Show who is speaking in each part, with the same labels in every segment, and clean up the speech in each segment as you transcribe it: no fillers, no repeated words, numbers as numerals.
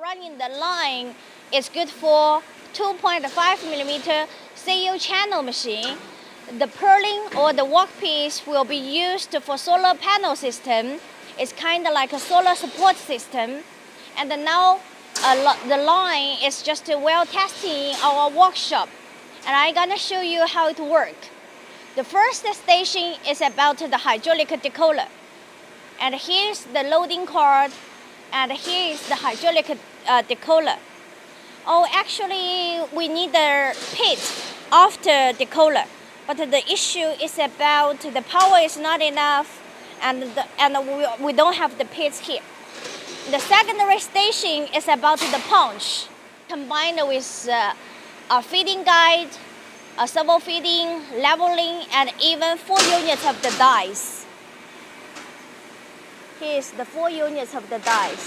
Speaker 1: running the line is good for 2.5 millimeter CU channel machine. The purling or the workpiece will be used for solar panel system. It's kind of like a solar support system. And now the line is just well testing in our workshop. And I'm gonna show you how it works. The first station is about the hydraulic decoiler. And here's the loading cord, and here is the hydraulic decoiler. Oh, actually, we need the pit after decoiler, but the issue is about the power is not enough, and we don't have the pits here. The secondary station is about the punch, combined with a feeding guide, a servo feeding, leveling, and even 4 units of the dies. Here's the 4 units of the dies.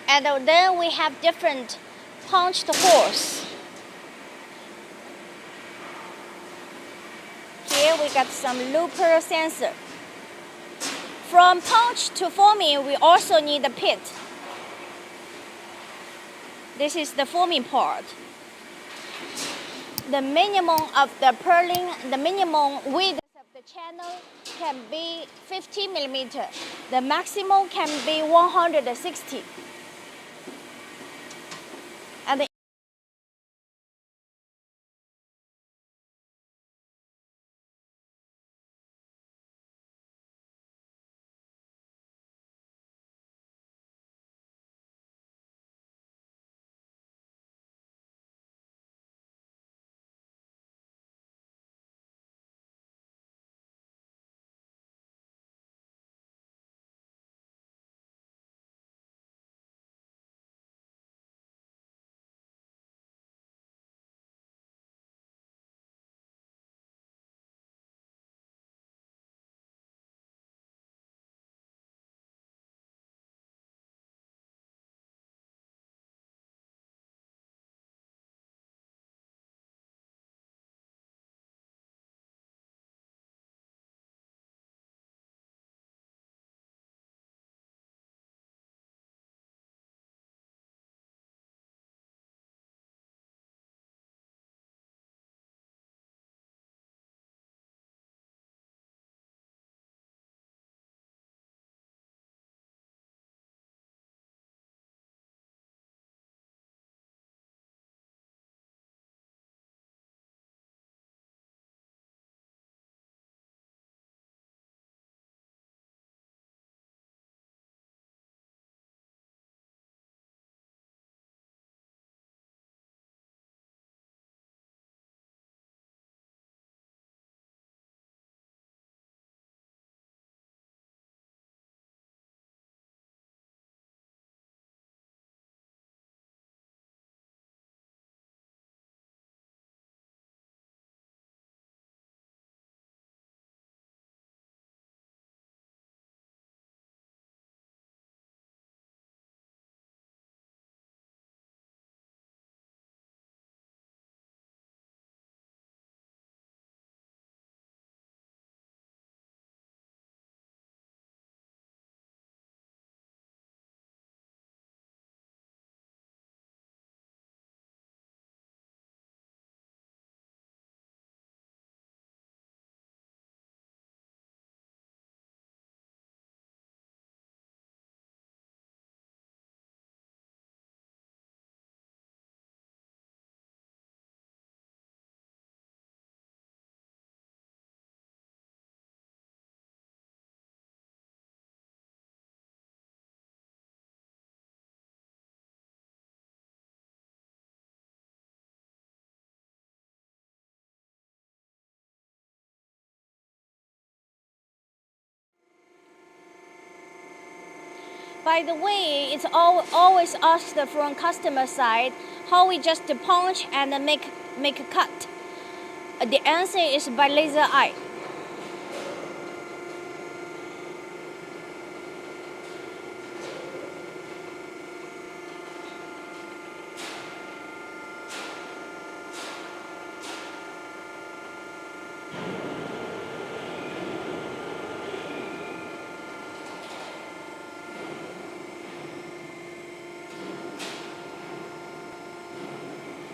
Speaker 1: And then we have different punched holes. Here we got some looper sensor. From punch to forming, we also need a pit. This is the forming part. The minimum of the purling, the minimum width of the channel can be 50 millimeter. The maximum can be 160. And the By the way, it's always asked from customer side how we just punch and make a cut. The answer is by laser eye.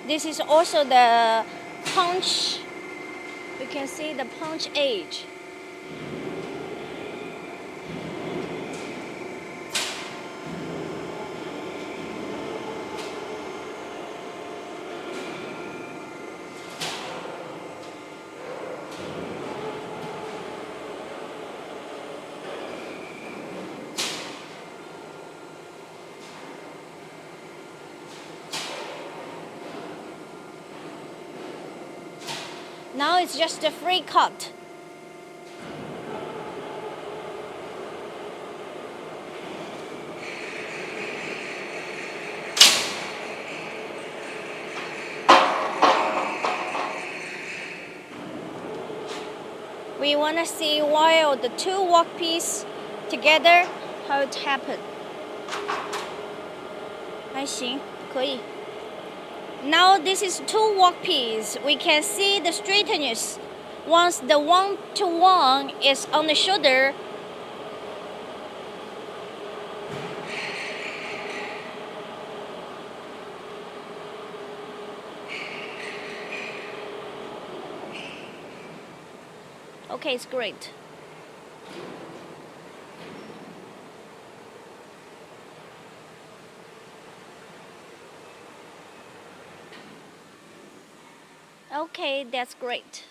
Speaker 1: This is also the punch. You can see the punch edge. Now it's just a free cut. We want to see while the two workpiece together how it happened. 还行，可以。Now this is two workpiece. We can see the straightness. Once the 1-to-1 is on the shoulder, okay, it's great. Okay, that's great.